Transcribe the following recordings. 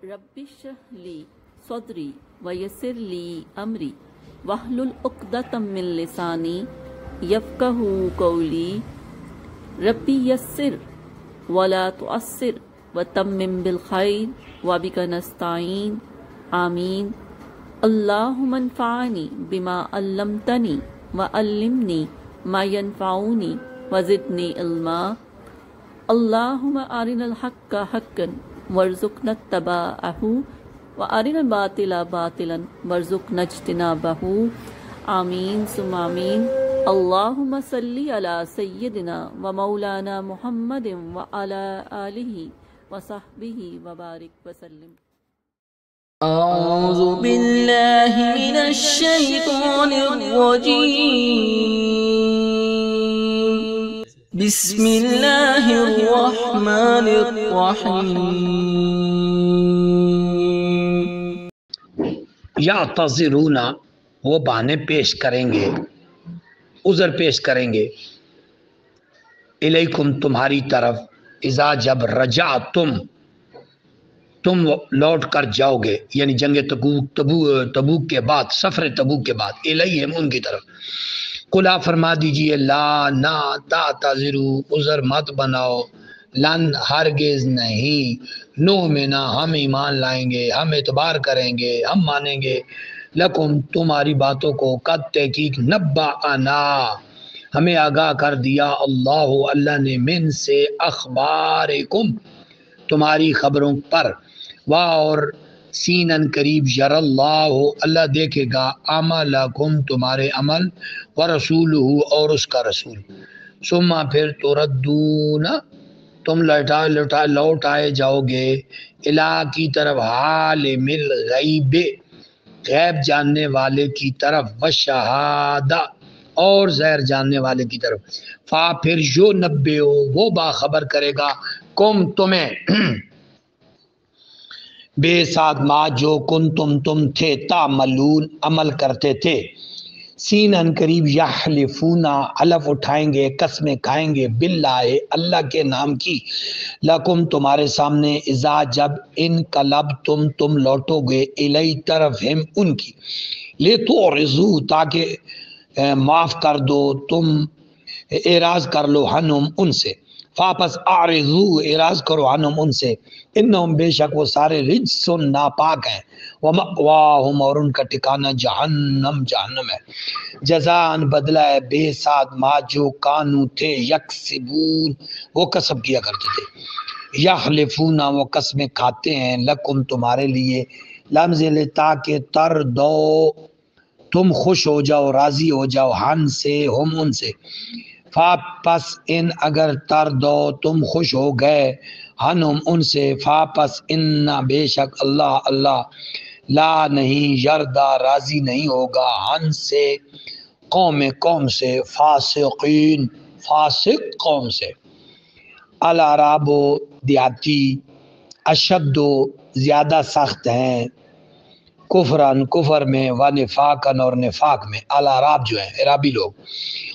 رب اشرح لی صدری ویسر لی امری واحلل عقدۃ من لسانی یفقہوا قولی ربی یسر ولا تعسر وتمم بالخیر وبک نستعین آمین۔ اللہم انفعنی بما علمتنی وعلمنی ما ینفعنی وزدنی علما۔ اللہم ارنا الحق حقا وارزقنا اتباعہ وارنا الباطل باطلا وارزقنا اجتنابہ، آمین ثم آمین۔ اللہم صلی علی سیدنا و مولانا محمد وعلی آلہ وصحبہ وبارک وسلم۔ اعوذ باللہ من الشیطان الرجیم، بسم اللہ الرحمن الرحیم۔ یعتذرون، وہ بہانے پیش کریں گے، عذر پیش کریں گے، الیکم تمہاری طرف، اذا جب رجعتم تم لوٹ کر جاؤ گے، یعنی جنگ تبوک کے بعد، سفر تبوک کے بعد، الیہم ان کی طرف۔ قلا فرما دیجئے لا نہ تعتذروا، عذر مت بناؤ، لن ہرگز نہیں، نؤمنا ہم ایمان لائیں گے، ہم اعتبار کریں گے، ہم مانیں گے، لکم تمہاری باتوں کو، قد تحقیق نبأنا ہمیں آگاہ کر دیا، اللہ نے، من سے اخبارکم تمہاری خبروں پر، اور سینن قریب یر اللہ دیکھے گا عملکم تمہارے عمل، ورسولہ اور اس کا رسول، ثم پھر تردون تم لوٹائے جاؤ گے، الہ کی طرف، عالم الغیب غیب جاننے والے کی طرف، وشہادہ اور ظاہر جاننے والے کی طرف، فا پھر جو نبئو وہ باخبر کرے گا، کم تمہیں، بے ساتھ ما جو تم تھے، تعملون عمل کرتے تھے، سینن قریب، یحلفون حلف اٹھائیں گے، قسمیں کھائیں گے، باللہ اللہ کے نام کی، لکم تمہارے سامنے، اذا جب انقلبتم تم لوٹو گے، الی طرف ہم ان کی، لتعرضوا تاکہ معاف کر دو تم، اعراض کر لو، عنہم ان سے، فاپس اعرضوا اعراض کرو، عنہم ان سے، انہم بے شک وہ سارے رجس ناپاک ہیں، ومأواہم اور ان کا ٹھکانہ جہنم جہنم ہے، جزاءً بدلہ ہے، بے ساتھ ما جو کانو تھے، یکسبون وہ کسب کیا کرتے تھے، یحلفون وہ قسمیں کھاتے ہیں، لکم تمہارے لیے، لمز لے تاکہ تردو تم خوش ہو جاؤ، راضی ہو جاؤ، ہن سے ہم ان سے، فا پس ان اگر تردو تم خوش ہو گئے، ہنم ان سے، فا پس ان بے شک اللہ لا نہیں، یردا راضی نہیں ہوگا، ہن سے قوم سے، فاسقین فاسق قوم سے، الاعراب دیہاتی، اشد زیادہ سخت ہیں، کفرن کفر میں، و نفاقن اور نفاق میں، الاعراب جو ہیں عرابی لوگ،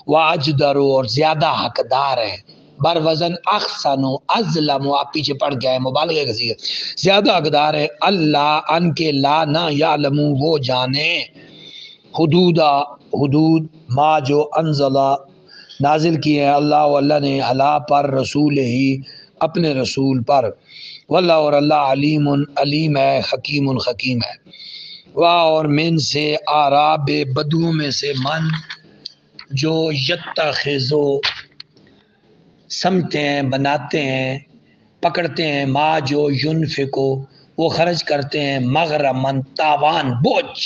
واجدر اور زیادہ حقدار ہیں، بر وزن احسن و ازلم، آپ پیچھے پڑھ گئے ہیں، مبالغہ کا صیغہ، زیادہ حقدار ہے، اللہ ان کے لا نہ یعلم وہ جانے، حدود ما جو انزلہ نازل کیے ہیں اللہ نے، علا پر رسول ہی اپنے رسول پر، واللہ اور اللہ علیم ہے، حکیم ہے، اور من سے آراب بدو میں سے، من جو یتخذو سمتے ہیں، بناتے ہیں، پکڑتے ہیں، ما جو ینفقو وہ خرچ کرتے ہیں، مغرمن تاوان بوجھ،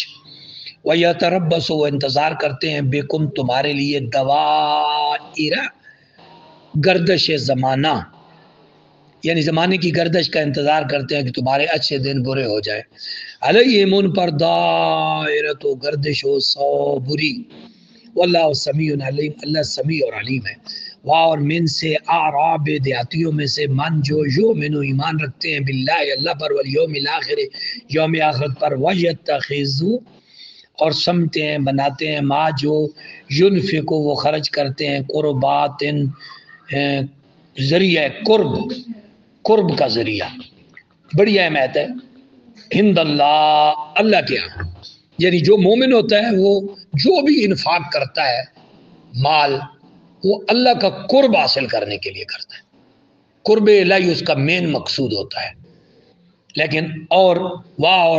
ویتربص وہ انتظار کرتے ہیں، بکم تمہارے لیے، دوائر گردش زمانہ، یعنی زمانے کی گردش کا انتظار کرتے ہیں کہ تمہارے اچھے دن برے ہو جائے، علیہم ان پر دائرۃ گردش ہو سو بری، واللہ سمیع علیم اللہ سمیع اور علیم ہے، اور من سے اعراب دیہاتیوں میں سے، من جو یؤمن ایمان رکھتے ہیں، باللہ اللہ پر، والیوم الاخر یوم آخرت پر، ویتخذوا اور سمتے ہیں، بناتے ہیں، ما جو ینفقو وہ خرچ کرتے ہیں، قربات ذریعہ قرب کا ذریعہ، بڑی اہمیت ہے، ہند اللہ، اللہ کے یہاں، یعنی جو مومن ہوتا ہے وہ جو بھی انفاق کرتا ہے مال، وہ اللہ کا قرب حاصل کرنے کے لیے کرتا ہے، قرب الہی اس کا مین مقصود ہوتا ہے۔ لیکن اور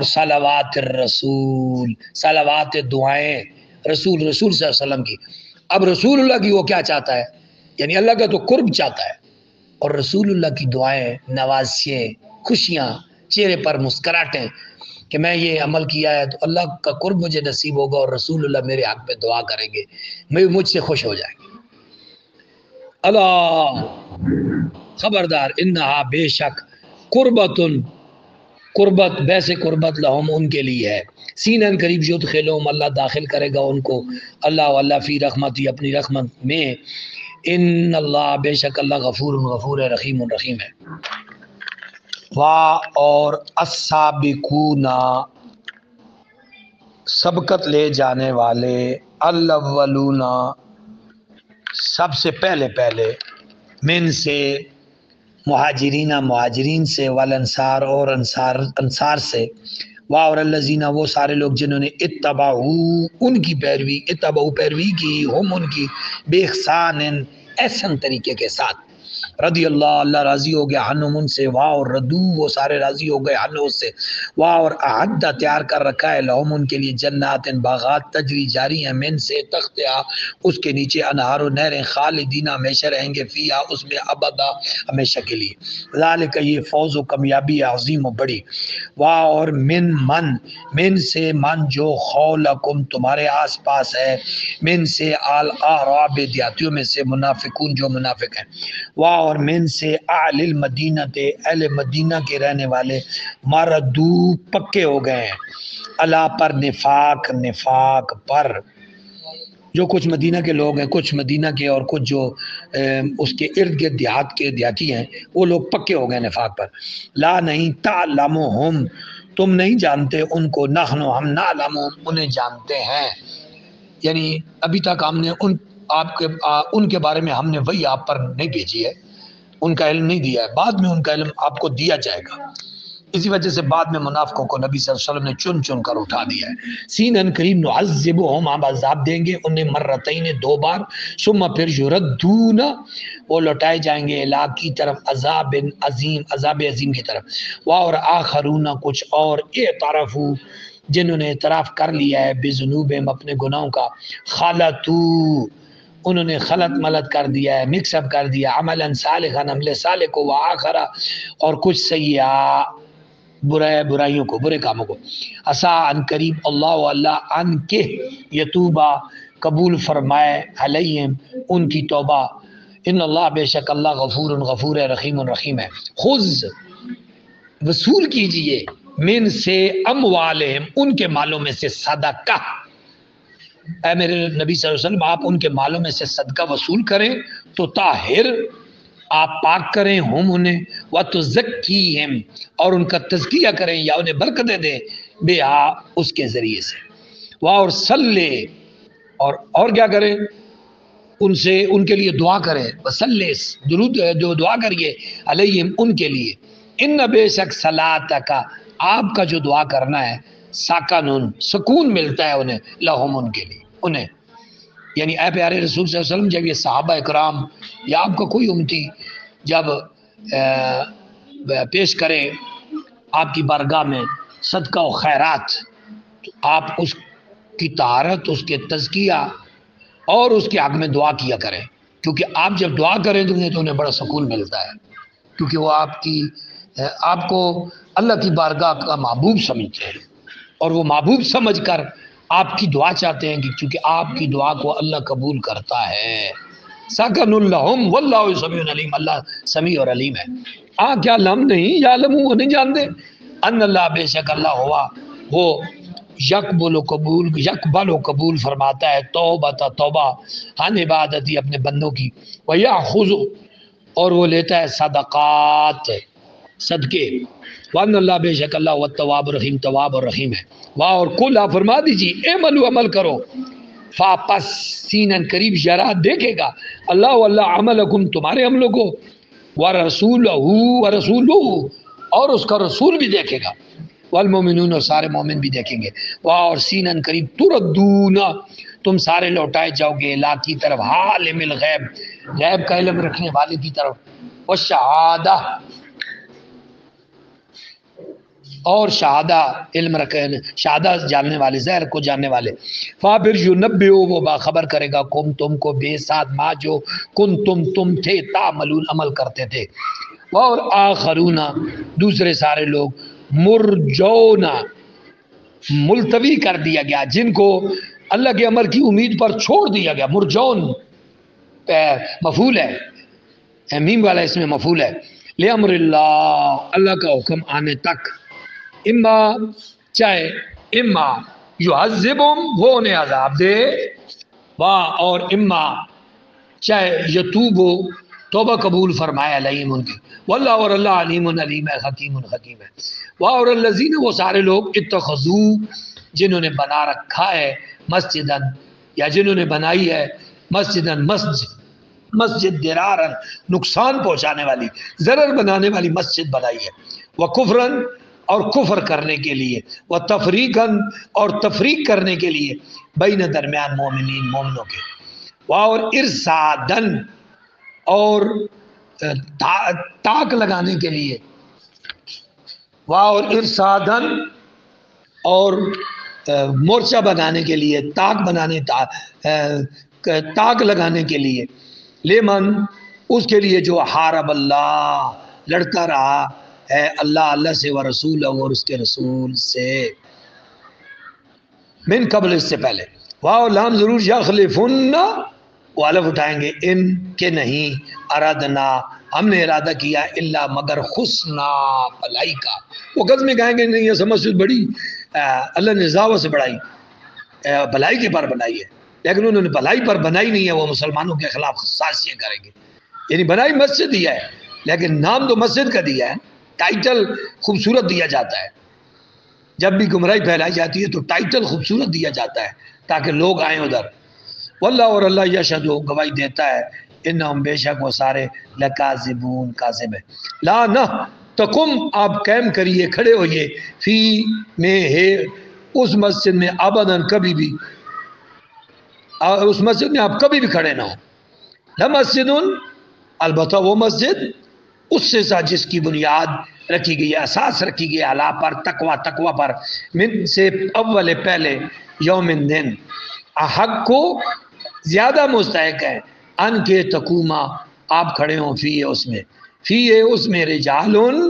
صلوات الرسول، صلوات دعائیں رسول صلی اللہ علیہ وسلم کی۔ اب رسول اللہ کی وہ کیا چاہتا ہے، یعنی اللہ کا تو قرب چاہتا ہے، اور رسول اللہ کی دعائیں، نوازشیں، خوشیاں، چہرے پر مسکراہٹیں کہ میں یہ عمل کیا ہے تو اللہ کا قرب مجھے نصیب ہوگا اور رسول اللہ میرے حق میں دعا کریں گے، مجھ سے خوش ہو جائیں گے۔ اللہ خبردار، انہا بے شک قربتن، قربت بیسے قربت لہم ان کے لیے ہے، سینن قریب یدخلہم اللہ داخل کرے گا ان کو، اللہ فی رحمتی اپنی رحمت میں، ان اللہ بے شک اللہ غفور ہے، رحیم ہے۔ اور السابقون سبقت لے جانے والے، الاولون سب سے پہلے من سے مہاجرین سے، والانصار اور انصار سے، اور الذین وہ سارے لوگ جنہوں نے اتبعو ان کی پیروی کی، ہم ان کی بے احسان احسن طریقے کے ساتھ، رضی اللہ راضی ہو گیا عنہم ان سے، اور ردو وہ سارے راضی ہو گئے عنہ اس سے، اور اعدہ تیار کر رکھا ہے لہم ان کے لیے جنات باغات تجری جاری ہیں من سے تختیا اس کے نیچے انہار و نہریں، خالدین ہمیشہ رہیں گے فیہا اس میں ابدا ہمیشہ کے لیے، ذالک یہ فوز و کامیابی عظیم و بڑی، اور من سے من جو خولکم تمہارے آس پاس ہے، من سے آل اعراب دیہاتیوں میں سے منافقون جو منافق ہیں، اور من سے اہل المدینہ اہل مدینہ کے رہنے والے، مردو پکے ہو گئے ہیں، اللہ پر نفاق پر، جو کچھ مدینہ کے لوگ ہیں، کچھ مدینہ کے اور کچھ جو اس کے ارد گرد دیہاتی ہیں، وہ لوگ پکے ہو گئے نفاق پر، لا نہیں تعلمہم تم نہیں جانتے ان کو، نحن ہم نعلمہم انہیں جانتے ہیں، یعنی ابھی تک ہم نے ان کے بارے میں ہم نے وہی آپ پر نہیں بھیجی ہے، ان کا علم نہیں دیا ہے، بعد میں ان کا علم آپ کو دیا جائے گا، اسی وجہ سے بعد میں منافقوں کو نبی صلی اللہ علیہ وسلم نے چن کر اٹھا دیا ہے۔ سینن قریب نعذبہم ہم عذاب دیں گے انہیں مرتین 2 بار، ثم پھر یردون وہ لوٹائے جائیں گے الی کی طرف عذاب عظیم کی طرف، اور آخرون کچھ اور اعترفوا جنہوں نے اعتراف کر لیا ہے بذنوبہم اپنے گناہوں کا، خالتو انہوں نے خلط ملط کر دیا ہے، مکس اپ کر دیا، عملا صالحا عمل صالح کو، وآخرا اور کچھ سیئا برائیوں کو، برے کاموں کو، عسا ان قریب اللہ ان کے یتوبہ قبول فرمائے علیہم ان کی توبہ، ان اللہ بے شک اللہ غفور ہے، رحیم ہے۔ خذ وصول کیجئے من سے اموالہم ان کے مالوں میں سے صدقہ، اے میرے نبی صلی اللہ علیہ وسلم آپ ان کے مالوں میں سے صدقہ وصول کریں تو طاہر آپ پاک کریں ہم انہیں، وَتُزَكِّيهِمْ اور ان کا تزکیہ کریں یا انہیں برکتیں دیں، بِهَا اس کے ذریعے سے، اور صلی اور کیا کریں ان سے ان کے لیے دعا کریں، وصلی درود جو دعا کریے علیہم ان کے لیے، ان بے شک صلاتک آپ کا جو دعا کرنا ہے، ساکنن سکون ملتا ہے انہیں، لہم ان کے لیے انہیں، یعنی اے پیارے رسول صلی اللہ علیہ وسلم جب یہ صحابہ اکرام یا آپ کا کوئی امتی جب پیش کرے آپ کی بارگاہ میں صدقہ و خیرات، تو آپ اس کی طہارت، اس کے تزکیہ اور اس کے حق میں دعا کیا کریں، کیونکہ آپ جب دعا کریں تو انہیں بڑا سکون ملتا ہے، کیونکہ وہ آپ کو اللہ کی بارگاہ کا محبوب سمجھتے ہیں، اور وہ محبوب سمجھ کر آپ کی دعا چاہتے ہیں، کیونکہ آپ کی دعا کو اللہ قبول کرتا ہے۔ سکن اللہم واللہ سمیع علیم، اللہ سمیع اور علیم ہے۔ کیا لم نہیں یا لم وہ نہیں جانتے، ان اللہ بے شک اللہ ہوا وہ یقبل و قبول فرماتا ہے توبہ عن عبادتی اپنے بندوں کی، ویأخذ اور وہ لیتا ہے صدقات صدقے، وان اللہ بے شک اللہ والتواب الرحیم تواب اور رحیم ہے۔ واہ اور کل آپ فرما دیجیے اعملوا عمل کرو، فاپس سینن قریب یرا دیکھے گا اللہ عملکم تمہارے عملوں کو، ورسولہ اور اس کا رسول بھی دیکھے گا، والمومنون اور سارے مومن بھی دیکھیں گے. واہ اور سینن قریب تردون تم سارے لوٹائے جاؤ گے لا کی طرف عالم الغیب غیب کا علم رکھنے والے کی طرف والشہادہ اور شہادہ علم رکھے شہادہ جاننے والے ظاہر کو جاننے والے. فابر ینبئو وہ باخبر کرے گا کم تم کو بے ساتھ ما جو کن تم تھے تعملون عمل کرتے تھے. اور آخرون دوسرے سارے لوگ مرجونا ملتوی کر دیا گیا جن کو اللہ کے امر کی امید پر چھوڑ دیا گیا. مرجون مفعول ہے میم والا اس میں مفعول ہے. لامر اللہ اللہ کا حکم آنے تک اما چاہے اما یعذبہم وہ انہیں عذاب دے اور اما چاہے یتوبو توبہ قبول فرمائے علیہم ان کی واللہ اور اللہ علیم علیم ہے حکیم حکیم ہے. اور الذین وہ سارے لوگ اتخذو جنہوں نے بنا رکھا ہے مسجدن یا جنہوں نے بنائی ہے مسجدن مسجد درارن نقصان پہنچانے والی ضرر بنانے والی مسجد بنائی ہے. وکفرن اور کفر کرنے کے لیے وتفریقن اور تفریق کرنے کے لیے بین درمیان مومنین مومنوں کے. اور ارصادن اور تاک لگانے کے لیے اور ارصادن اور مورچہ بنانے کے لیے تاک بنانے تاک لگانے کے لیے لیمن اس کے لیے جو حارب اللہ لڑتا رہا ہے اللہ سے و رسول اور اس کے رسول سے من قبل اس سے پہلے. واو لام ضرور یخلفن وہ الف اٹھائیں گے ان کے نہیں ارادنا ہم نے ارادہ کیا الا مگر حسنا بھلائی کا. وہ غز میں کہیں گے نہیں یہ مسجد بڑی اللہ نے زاوہ سے بڑھائی بھلائی کے پر بنائی ہے لیکن انہوں نے بھلائی پر بنائی نہیں ہے. وہ مسلمانوں کے خلاف سازشیں کریں گے. یعنی بنائی مسجد دیا ہے لیکن نام تو مسجد کا دیا ہے ٹائٹل خوبصورت دیا جاتا ہے. جب بھی گمراہی پھیلائی جاتی ہے تو ٹائٹل خوبصورت دیا جاتا ہے تاکہ لوگ آئیں ادھر. واللہ اور اللہ یشہد گواہی دیتا ہے انہم بے شک وہ سارے لکاذبون کاذب ہے. لا نہ تقم آپ قائم کریے کھڑے ہوئیے فی میں ہے اس مسجد میں ابداً کبھی بھی اس مسجد میں آپ کبھی بھی کھڑے نہ ہوں. لمسجد البتہ وہ مسجد اس سے سا جس کی بنیاد رکھی گئی ہے اساس رکھی گئی اعلیٰ پر تقوی پر من سے اول پہلے یوم دن حق کو زیادہ مستحق ہے ان کے تقوما آپ کھڑے ہوں فی اس میں رجالن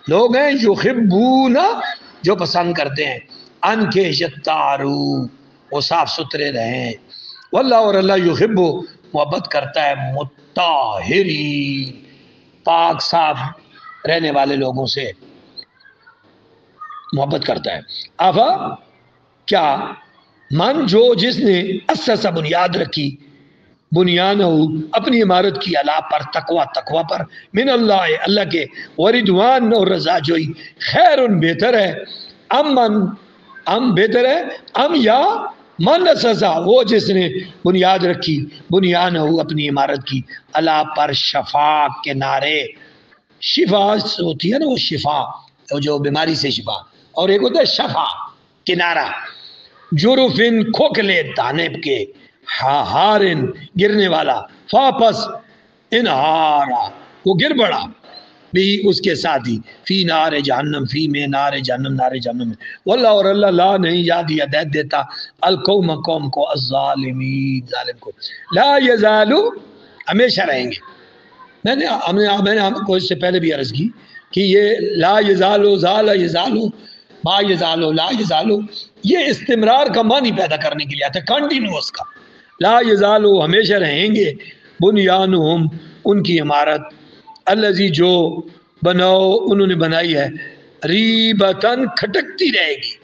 لوگ ہیں یحبون جو پسند کرتے ہیں ان کے یطہرو وہ صاف ستھرے رہیں. واللہ اور اللہ یحب محبت کرتا ہے مطہرین پاک صاف رہنے والے لوگوں سے محبت کرتا ہے. آفا کیا من جو جس نے اسسا بنیاد رکھی بنیان ہو اپنی عمارت کی اللہ پر تقوی پر من اللہ کے وردوان اور رضا جوئی خیر بہتر ہے ام بہتر ہے ام یا من اسسا وہ جس نے بنیاد رکھی بنیان ہو اپنی عمارت کی اللہ پر شفا کنارے. شفا ہوتی ہے نا وہ شفا جو بیماری سے شفا اور ایک ہوتا ہے شفا کنارہ. جرفن کھوکھلے دانب کے ہارن گرنے والا فاپس انہارا وہ گر پڑا بھی اس کے ساتھ ہی فی نار جہنم فی میں نار جہنم میں. واللہ اور اللہ لا نہیں یاد ہدایت دیتا القوم قوم کو الظالمین ظالم کو. لا یزالو ہمیشہ رہیں گے. میں نے آپ کو اس سے پہلے بھی عرض کی کہ یہ لا یزالو زال یزالو ما یزالو لا یزالو یہ استمرار کا معنی پیدا کرنے کے لیے آتا ہے کنٹینیوس کا. لا یزالو ہمیشہ رہیں گے بنیانہم ان کی عمارت الذی جو بناؤ انہوں نے بنائی ہے ریبتن کھٹکتی رہے گی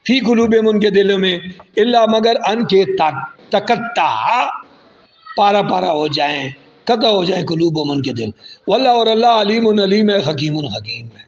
فی قلوبہم ان کے دلوں میں الا مگر ان کے تقطع پارا ہو جائیں قطع ہو جائیں قلوبہم ان کے دل. واللہ اور اللہ علیم ہے حکیم ہے.